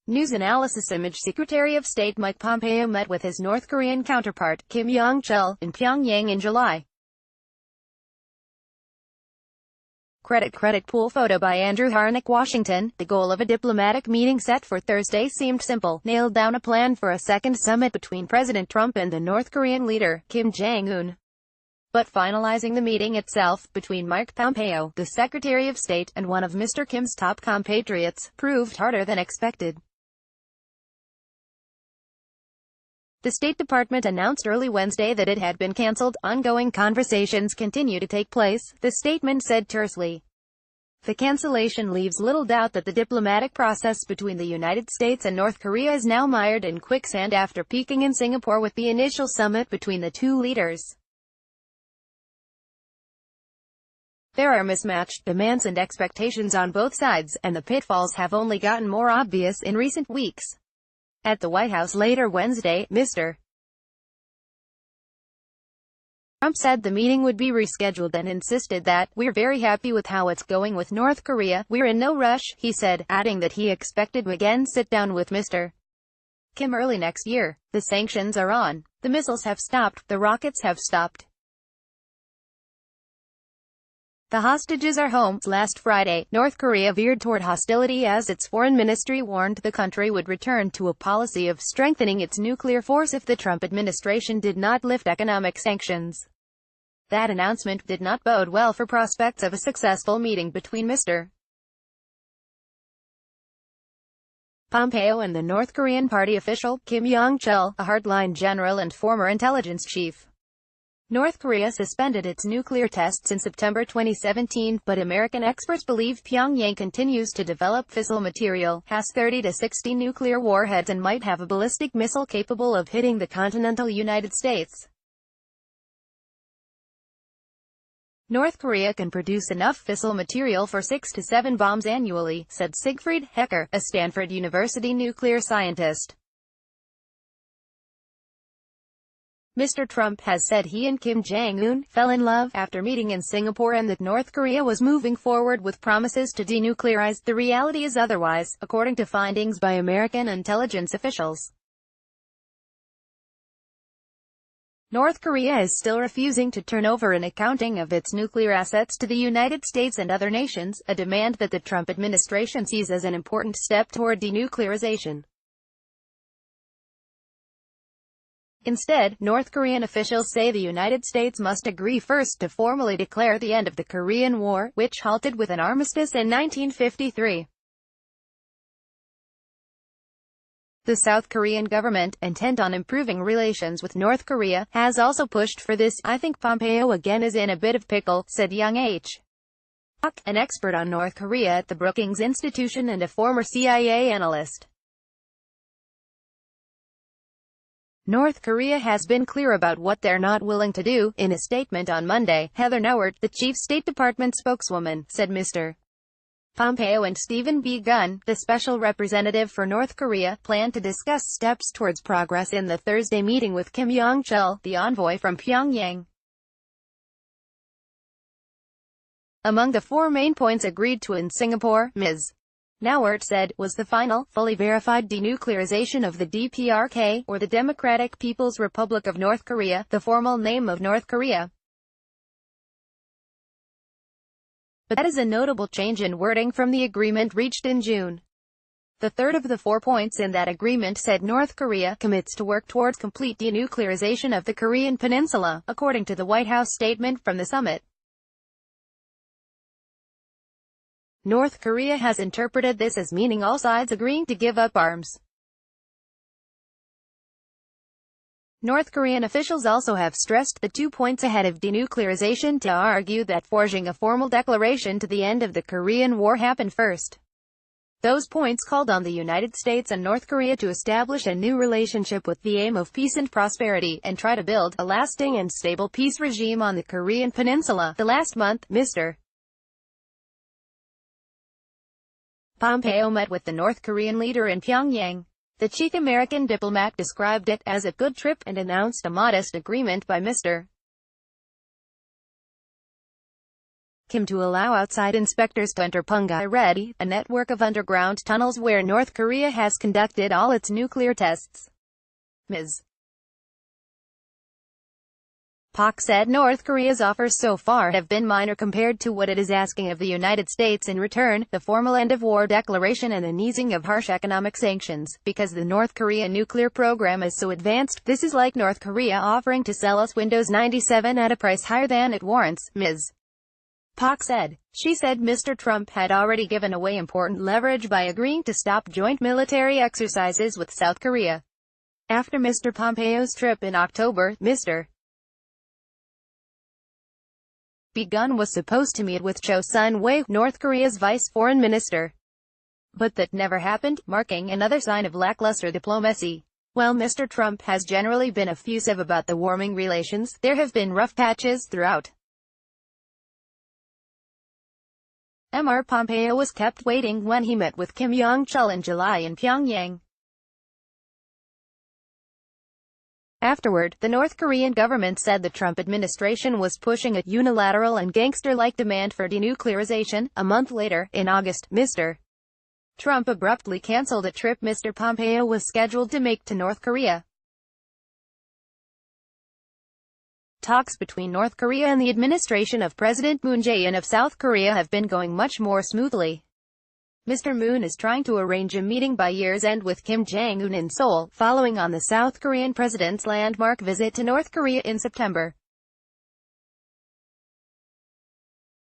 News analysis image Secretary of State Mike Pompeo met with his North Korean counterpart, Kim Yong-chol, in Pyongyang in July. CreditCreditPool photo by Andrew HarnikWASHINGTON. The goal of a diplomatic meeting set for Thursday seemed simple: nail down a plan for a second summit between President Trump and the North Korean leader, Kim Jong-un. But finalizing the meeting itself, between Mike Pompeo, the Secretary of State, and one of Mr. Kim's top compatriots, proved harder than expected. The State Department announced early Wednesday that it had been cancelled. Ongoing conversations continue to take place, the statement said tersely. The cancellation leaves little doubt that the diplomatic process between the United States and North Korea is now mired in quicksand after peaking in Singapore with the initial summit between the two leaders. There are mismatched demands and expectations on both sides, and the pitfalls have only gotten more obvious in recent weeks. At the White House later Wednesday, Mr. Trump said the meeting would be rescheduled and insisted that, "We're very happy with how it's going with North Korea, we're in no rush," he said, adding that he expected to again sit down with Mr. Kim early next year. The sanctions are on. The missiles have stopped. The rockets have stopped. The hostages are home. Last Friday, North Korea veered toward hostility as its foreign ministry warned the country would return to a policy of strengthening its nuclear force if the Trump administration did not lift economic sanctions. That announcement did not bode well for prospects of a successful meeting between Mr. Pompeo and the North Korean party official, Kim Yong-chol, a hardline general and former intelligence chief. North Korea suspended its nuclear tests in September 2017, but American experts believe Pyongyang continues to develop fissile material, has 30 to 60 nuclear warheads and might have a ballistic missile capable of hitting the continental United States. North Korea can produce enough fissile material for 6 to 7 bombs annually, said Siegfried Hecker, a Stanford University nuclear scientist. Mr. Trump has said he and Kim Jong-un fell in love after meeting in Singapore and that North Korea was moving forward with promises to denuclearize. The reality is otherwise, according to findings by American intelligence officials. North Korea is still refusing to turn over an accounting of its nuclear assets to the United States and other nations, a demand that the Trump administration sees as an important step toward denuclearization. Instead, North Korean officials say the United States must agree first to formally declare the end of the Korean War, which halted with an armistice in 1953. The South Korean government, intent on improving relations with North Korea, has also pushed for this. "I think Pompeo again is in a bit of pickle," said Yong-chol, an expert on North Korea at the Brookings Institution and a former CIA analyst. North Korea has been clear about what they're not willing to do. In a statement on Monday, Heather Nauert, the chief State Department spokeswoman, said Mr. Pompeo and Stephen B. Gunn, the special representative for North Korea, plan to discuss steps towards progress in the Thursday meeting with Kim Yong-chol, the envoy from Pyongyang. Among the 4 main points agreed to in Singapore, Ms. Nauert said, was the final, fully verified denuclearization of the DPRK, or the Democratic People's Republic of North Korea, the formal name of North Korea. But that is a notable change in wording from the agreement reached in June. The third of the 4 points in that agreement said North Korea commits to work towards complete denuclearization of the Korean Peninsula, according to the White House statement from the summit. North Korea has interpreted this as meaning all sides agreeing to give up arms. North Korean officials also have stressed the 2 points ahead of denuclearization to argue that forging a formal declaration to the end of the Korean War happened first. Those points called on the United States and North Korea to establish a new relationship with the aim of peace and prosperity, and try to build a lasting and stable peace regime on the Korean Peninsula. The last month, Mr. Pompeo met with the North Korean leader in Pyongyang. The chief American diplomat described it as a good trip and announced a modest agreement by Mr. Kim to allow outside inspectors to enter Pyongyang, a network of underground tunnels where North Korea has conducted all its nuclear tests. Ms. Pak said North Korea's offers so far have been minor compared to what it is asking of the United States in return, the formal end-of-war declaration and an easing of harsh economic sanctions, because the North Korea nuclear program is so advanced. This is like North Korea offering to sell us Windows 97 at a price higher than it warrants, Ms. Pak said. She said Mr. Trump had already given away important leverage by agreeing to stop joint military exercises with South Korea. After Mr. Pompeo's trip in October, Mr. Gun was supposed to meet with Cho Sun-wei, North Korea's vice foreign minister. But that never happened, marking another sign of lackluster diplomacy. While Mr. Trump has generally been effusive about the warming relations, there have been rough patches throughout. Mr. Pompeo was kept waiting when he met with Kim Yong-chol in July in Pyongyang. Afterward, the North Korean government said the Trump administration was pushing a unilateral and gangster-like demand for denuclearization. A month later, in August, Mr. Trump abruptly canceled a trip Mr. Pompeo was scheduled to make to North Korea. Talks between North Korea and the administration of President Moon Jae-in of South Korea have been going much more smoothly. Mr. Moon is trying to arrange a meeting by year's end with Kim Jong-un in Seoul, following on the South Korean president's landmark visit to North Korea in September.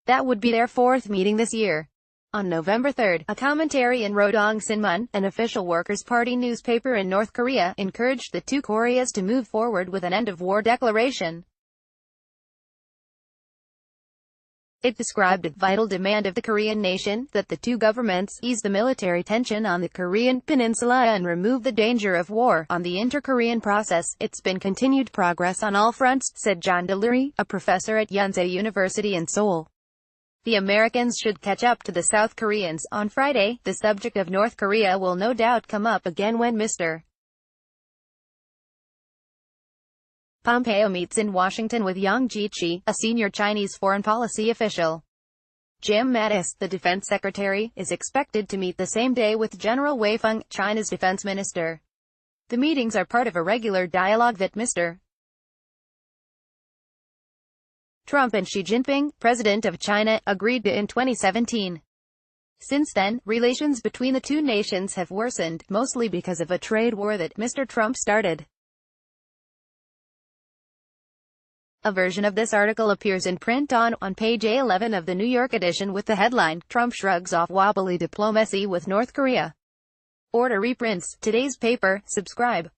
That would be their fourth meeting this year. On November 3, a commentary in Rodong Sinmun, an official Workers' Party newspaper in North Korea, encouraged the two Koreas to move forward with an end-of-war declaration. It described a vital demand of the Korean nation, that the two governments ease the military tension on the Korean peninsula and remove the danger of war. On the inter-Korean process, it's been continued progress on all fronts, said John Delury, a professor at Yonsei University in Seoul. The Americans should catch up to the South Koreans. On Friday, the subject of North Korea will no doubt come up again when Mr. Pompeo meets in Washington with Yang Jiechi, a senior Chinese foreign policy official. Jim Mattis, the defense secretary, is expected to meet the same day with General Wei Feng, China's defense minister. The meetings are part of a regular dialogue that Mr. Trump and Xi Jinping, president of China, agreed to in 2017. Since then, relations between the two nations have worsened, mostly because of a trade war that Mr. Trump started. A version of this article appears in print on page A11 of the New York edition with the headline, Trump shrugs off wobbly diplomacy with North Korea. Order reprints. Today's paper. Subscribe.